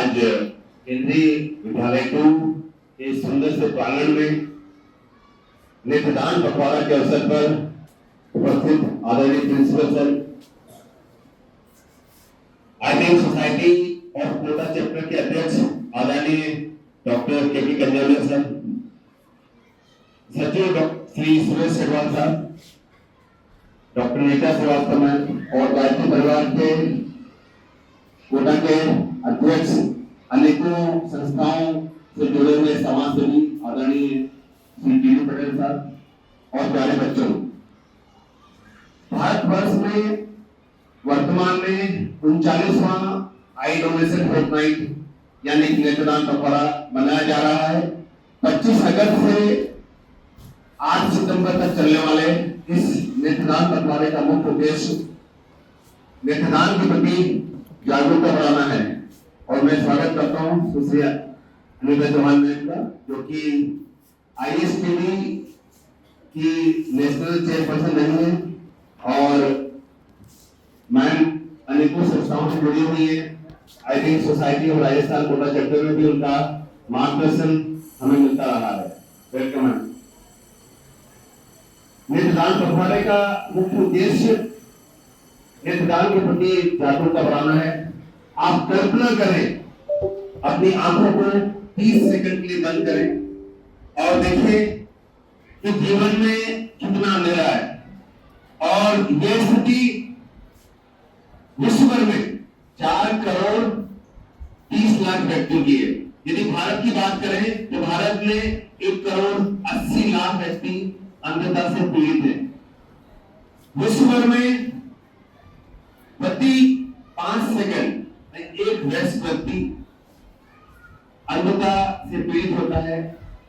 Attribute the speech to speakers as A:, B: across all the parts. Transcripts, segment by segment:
A: आज केंद्रीय विद्यालय 2 के सुंदर से प्रांगण में नेत्रदान पखवाड़ा के अवसर पर उपस्थित आदरणीय principal sir, ideal society of Kota chapter के अध्यक्ष आदरणीय डॉक्टर के कंजोलर सर, सचिव श्री सुरेश सेठवाल साहब, डॉक्टर नीता श्रीवास्तव मैम और गायत्री परिवार के कोटा के अध्यक्ष, अनेकों संस्थाओं से जुड़े हुए समाजसेवी आदरणीय श्री टीनू पटेल साहब और प्यारे बच्चों, भारतवर्ष में वर्तमान में 39वां आई डोनेशन फोर्टनाइट यानी नेत्रदान पखवाड़ा मनाया जा रहा है। 25 अगस्त से 8 सितंबर तक चलने वाले इस नेत्रदान पखवाड़े का मुख्य उद्देश्य नेत्रदान के प्रति जागरूकता बढ़ाना है। और मैं स्वागत करता हूं सुश्री अनिता चौहान मैम का, जो कि आईएसपीडी की नेशनल चेयरपर्सन रही है और मैम अनेकों संस्थाओं से जुड़ी हुई है। आईडियल सोसाइटी और राजस्थान कोटा चैप्टर में भी उनका मार्गदर्शन हमें मिलता रहा है। Welcome ma'am. नेत्रदान पखवाड़े का मुख्य उद्देश्य नेत्रदान के प्रति जागरूकता बढ़ाना है। आप कल्पना करें, अपनी आंखों को 30 सेकंड के लिए बंद करें और देखें कि जीवन में कितना अंधेरा है। और यह स्थिति विश्व भर में 4 करोड़ 30 लाख व्यक्तियों की है। यदि भारत की बात करें तो भारत में 1 करोड़ 80 लाख व्यक्ति अंधता से पीड़ित हैं। विश्व भर में प्रति 5 सेकंड एक वयस्क व्यक्ति अंधता से पीड़ित होता है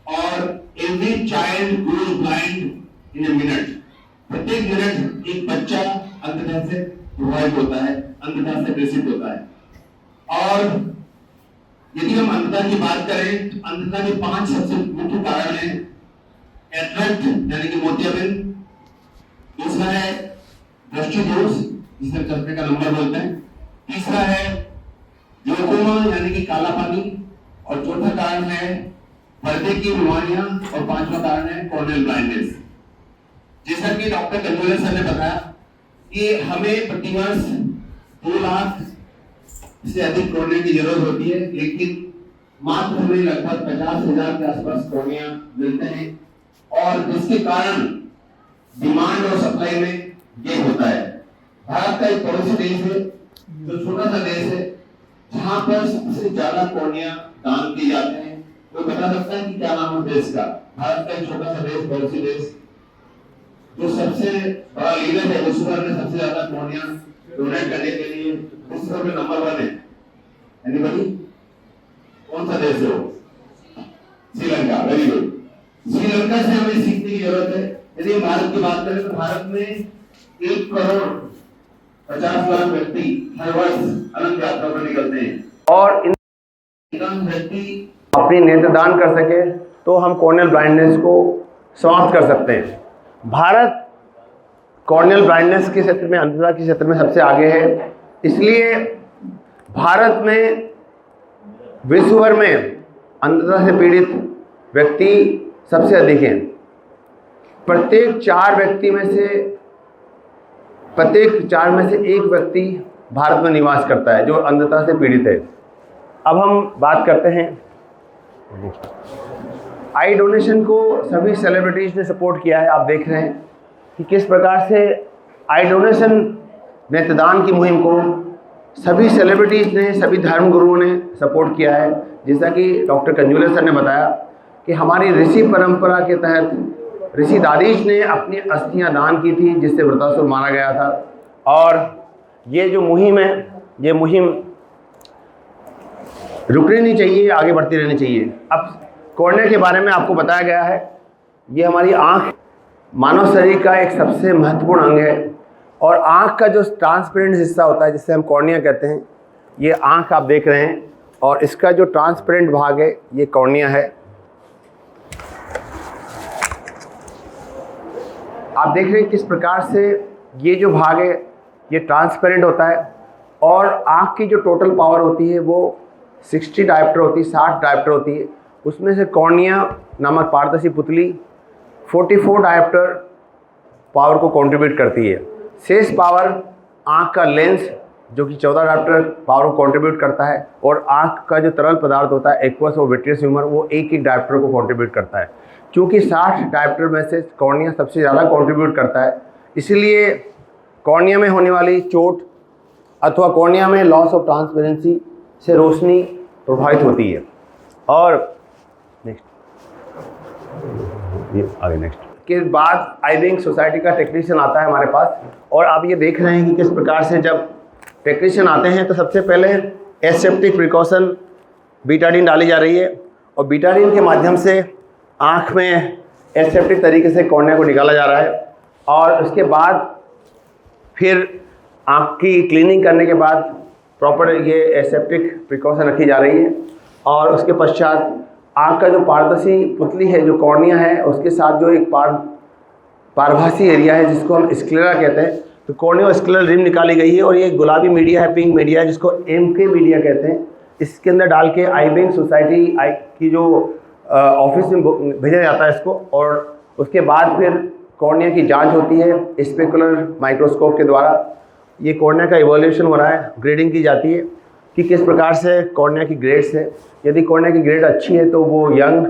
A: और every child goes blind in a minute. प्रत्येक मिनट एक बच्चा अंधता से प्रभावित होता है, अंधता से ग्रसित होता है। और यदि हम अंधता की बात करें तो अंधता के 5 सबसे मुख्य कारण हैं। कैटरेक्ट यानी कि मोतियाबिंद, दूसरा है दृष्टि दोष जिसे चश्मे का नंबर बोलते हैं, तीसरा है ग्लूकोमा यानी कि काला पानी, और चौथा कारण है पर्दे की बीमारियां, और 5वां कारण है कॉर्नियल ब्लाइंडनेस। जैसा कि डॉक्टर कंजोलर सर ने बताया कि हमें प्रतिवर्ष 2 लाख से अधिक कॉर्निया की जरूरत होती है, लेकिन मात्र हमें लगभग 50,000 के आसपास कॉर्निया मिलते हैं। और जिसके कारण डिमांड और सप्लाई में गेप होता है। भारत का एक पड़ोसी देश है, जो छोटा सा देश है, जहां पर सबसे ज्यादा कॉर्निया दान किए जाते हैं। कोई बता सकता है कि क्या नाम है देश का? भारत का एक छोटा सा देश, पड़ोसी देश, जो सबसे बड़ा लीडर है विश्व भर में, सबसे ज्यादा कॉर्निया डोनेट करने के लिए विश्व भर में नंबर 1 है। एनीबॉडी? कौन सा देश है वो? श्रीलंका। Very good. श्रीलंका से हमें सीखने की जरूरत है। यदि भारत की बात करें तो भारत में 1 करोड़ 50 लाख व्यक्ति हर वर्ष अनंत यात्रा पर निकलते हैं, और इन व्यक्ति अपनी नेत्रदान कर सके तो हम कॉर्नियल ब्लाइंडनेस को समाप्त कर सकते हैं। भारत कॉर्नियल ब्लाइंडनेस के क्षेत्र में, अंधता के क्षेत्र में सबसे आगे है। इसलिए भारत में विश्व भर में अंधता से पीड़ित व्यक्ति सबसे अधिक हैं। प्रत्येक 4 में से एक व्यक्ति भारत में निवास करता है जो अंधता से पीड़ित है। अब हम बात करते हैं आई डोनेशन को सभी सेलिब्रिटीज ने सपोर्ट किया है। आप देख रहे हैं कि किस प्रकार से आई डोनेशन नेत्रदान की मुहिम को सभी सेलिब्रिटीज ने, सभी धर्मगुरुओं ने सपोर्ट किया है। जैसा कि डॉक्टर कंजोलर सर ने बताया कि हमारी ऋषि परंपरा के तहत ऋषि दादीज ने अपनी अस्थियां दान की थी, जिससे वृतासुर मारा गया था। और ये जो मुहिम है, ये मुहिम रुकनी नहीं चाहिए, आगे बढ़ती रहनी चाहिए। अब कॉर्निया के बारे में आपको बताया गया है। ये हमारी आँख मानव शरीर का एक सबसे महत्वपूर्ण अंग है, और आँख का जो ट्रांसपेरेंट हिस्सा होता है जिससे हम कॉर्निया कहते हैं, ये आँख आप देख रहे हैं, और इसका जो ट्रांसपेरेंट भाग है ये कॉर्निया है। आप देख रहे हैं किस प्रकार से ये जो भाग है ये ट्रांसपेरेंट होता है, और आँख की जो टोटल पावर होती है वो
B: 60 डायप्टर होती है, 60 डायप्टर होती है। उसमें से कॉर्निया नामक पारदर्शी पुतली 44 डायप्टर पावर को कंट्रीब्यूट करती है। शेष पावर आँख का लेंस जो कि 14 डायप्टर पावर को कंट्रीब्यूट करता है, और आँख का जो तरल पदार्थ होता है एक्वस और विट्रियस ह्यूमर वो एक डायप्टर को कंट्रीब्यूट करता है। क्योंकि 60 डायप्टर में से कॉर्निया सबसे ज़्यादा कंट्रीब्यूट करता है, इसलिए कॉर्निया में होने वाली चोट अथवा कॉर्निया में लॉस ऑफ ट्रांसपेरेंसी से रोशनी प्रभावित होती है। और नेक्स्ट ये आगे नेक्स्ट के बाद आई विंग सोसाइटी का टेक्नीशियन आता है हमारे पास, और आप ये देख रहे हैं कि किस प्रकार से जब टेक्नीशियन आते हैं तो सबसे पहले एसेप्टिक प्रिकॉशन बीटाडीन डाली जा रही है, और बीटाडीन के माध्यम से आँख में एसेप्टिक तरीके से कॉर्निया को निकाला जा रहा है। और उसके बाद फिर आँख की क्लीनिंग करने के बाद प्रॉपर ये एसेप्टिक प्रिकॉशन रखी जा रही है, और उसके पश्चात आँख का जो पारदर्शी पुतली है जो कॉर्निया है उसके साथ जो एक पारभासी एरिया है जिसको हम स्क्लेरा कहते हैं, तो कॉर्नियो स्क्लेरल रिम निकाली गई है, और ये गुलाबी मीडिया है, पिंक मीडिया है जिसको MK मीडिया कहते हैं। इसके अंदर डाल के आई विंग सोसाइटी की जो ऑफिस में भेजा जाता है इसको, और उसके बाद फिर कॉर्निया की जांच होती है स्पेकुलर माइक्रोस्कोप के द्वारा। ये कॉर्निया का इवोल्यूशन हो रहा है, ग्रेडिंग की जाती है कि किस प्रकार से कॉर्निया की ग्रेड्स है। यदि कॉर्निया की ग्रेड अच्छी है तो वो यंग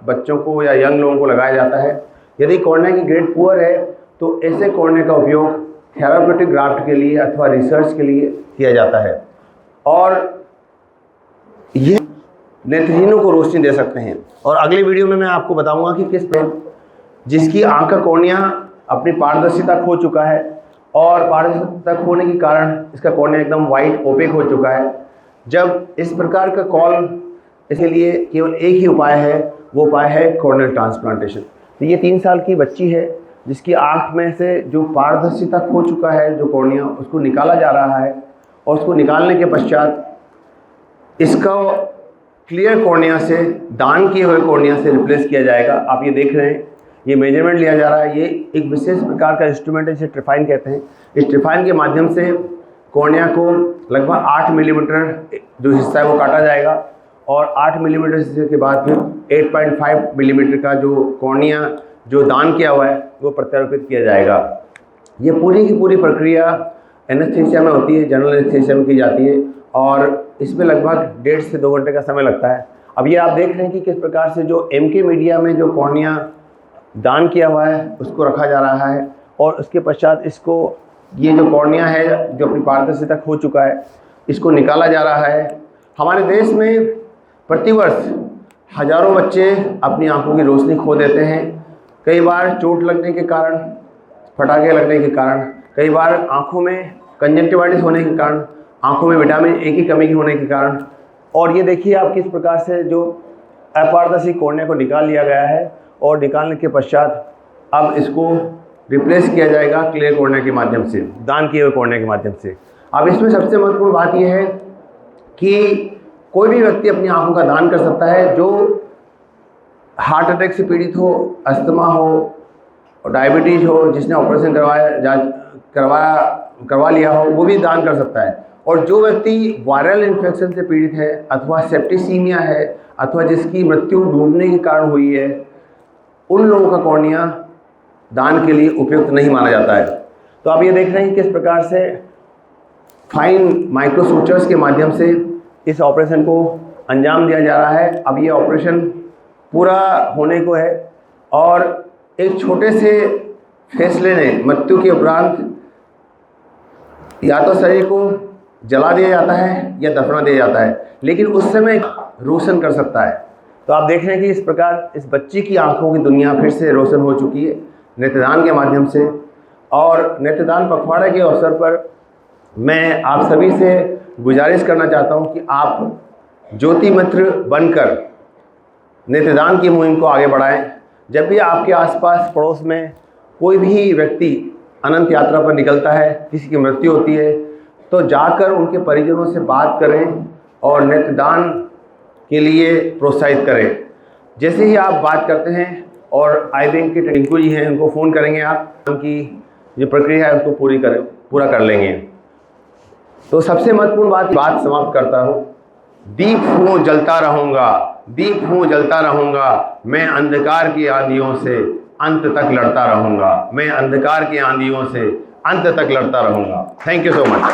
B: बच्चों को या यंग लोगों को लगाया जाता है। यदि कॉर्निया की ग्रेड पुअर है तो ऐसे कॉर्निया का उपयोग थेराप्यूटिक ग्राफ्ट के लिए अथवा रिसर्च के लिए किया जाता है, और ये नेत्रहीनों को रोशनी दे सकते हैं। और अगली वीडियो में मैं आपको बताऊंगा कि किस पर जिसकी आँख का कॉर्निया अपनी पारदर्शिता खो चुका है, और पारदर्शिता खोने के कारण इसका कॉर्निया एकदम वाइट ओपेक हो चुका है। जब इस प्रकार का कॉल इसके लिए केवल एक ही उपाय है, वो उपाय है कॉर्नियल ट्रांसप्लांटेशन। तो ये 3 साल की बच्ची है जिसकी आँख में से जो पारदर्शिता खो चुका है जो कॉर्निया, उसको निकाला जा रहा है, और उसको निकालने के पश्चात इसका क्लियर कॉर्निया से दान किए हुए कॉर्निया से रिप्लेस किया जाएगा। आप ये देख रहे हैं, ये मेजरमेंट लिया जा रहा है। ये एक विशेष प्रकार का इंस्ट्रूमेंट है जिसे ट्रिफाइन कहते हैं। इस ट्रिफाइन के माध्यम से कॉर्निया को लगभग 8 मिलीमीटर जो हिस्सा है वो काटा जाएगा, और 8 मिलीमीटर हिस्से के बाद फिर 8.5 मिलीमीटर का जो कॉर्निया जो दान किया हुआ है वो प्रत्यारोपित किया जाएगा। ये पूरी की पूरी प्रक्रिया एनेस्थीसिया में होती है, जनरल एनेस्थीसिया में की जाती है, और इसमें लगभग 1.5 से 2 घंटे का समय लगता है। अब ये आप देख रहे हैं कि किस प्रकार से जो MK मीडिया में जो कॉर्निया दान किया हुआ है उसको रखा जा रहा है, और उसके पश्चात इसको ये जो कॉर्निया है जो अपनी पारदर्शिता खो चुका है इसको निकाला जा रहा है। हमारे देश में प्रतिवर्ष हजारों बच्चे अपनी आंखों की रोशनी खो देते हैं, कई बार चोट लगने के कारण, फटाके लगने के कारण, कई बार आंखों में कंजंक्टिवाइटिस होने के कारण, आंखों में विटामिन A की कमी होने के कारण। और ये देखिए आप किस प्रकार से जो अपारदर्शी कॉर्निया को निकाल लिया गया है, और निकालने के पश्चात अब इसको रिप्लेस किया जाएगा क्लियर कॉर्निया के माध्यम से, दान किए हुए कॉर्निया के माध्यम से। अब इसमें सबसे महत्वपूर्ण बात यह है कि कोई भी व्यक्ति अपनी आंखों का दान कर सकता है, जो हार्ट अटैक से पीड़ित हो, अस्थमा हो और डायबिटीज़ हो, जिसने ऑपरेशन करवा लिया हो, वो भी दान कर सकता है। और जो व्यक्ति वायरल इन्फेक्शन से पीड़ित है अथवा सेप्टिसीमिया है अथवा जिसकी मृत्यु डूबने के कारण हुई है, उन लोगों का कॉर्निया दान के लिए उपयुक्त नहीं माना जाता है। तो आप ये देख रहे हैं किस प्रकार से फाइन माइक्रोसूचर्स के माध्यम से इस ऑपरेशन को अंजाम दिया जा रहा है। अब ये ऑपरेशन पूरा होने को है, और एक छोटे से फैसले ने मृत्यु के उपरांत या तो शरीर को जला दिया जाता है या दफना दिया जाता है, लेकिन उस समय रोशन कर सकता है। तो आप देख रहे हैं कि इस प्रकार इस बच्ची की आंखों की दुनिया फिर से रोशन हो चुकी है नेत्रदान के माध्यम से। और नेत्रदान पखवाड़े के अवसर पर मैं आप सभी से गुजारिश करना चाहता हूं कि आप ज्योति मित्र बनकर नेत्रदान की मुहिम को आगे बढ़ाएं। जब भी आपके आसपास पड़ोस में कोई भी व्यक्ति अनंत यात्रा पर निकलता है, किसी की मृत्यु होती है, तो जाकर उनके परिजनों से बात करें और नेत्रदान के लिए प्रोत्साहित करें। जैसे ही आप बात करते हैं और आई विंग के टिंकू जी हैं, उनको फ़ोन करेंगे, आप उनकी जो प्रक्रिया है उसको पूरा कर लेंगे। तो सबसे महत्वपूर्ण बात समाप्त करता हूँ दीप हूँ जलता रहूँगा, दीप हूँ जलता रहूँगा, मैं अंधकार की आंधियों से अंत तक लड़ता रहूँगा, मैं अंधकार की आंधियों से अंत तक लड़ता रहूँगा। Thank you so much.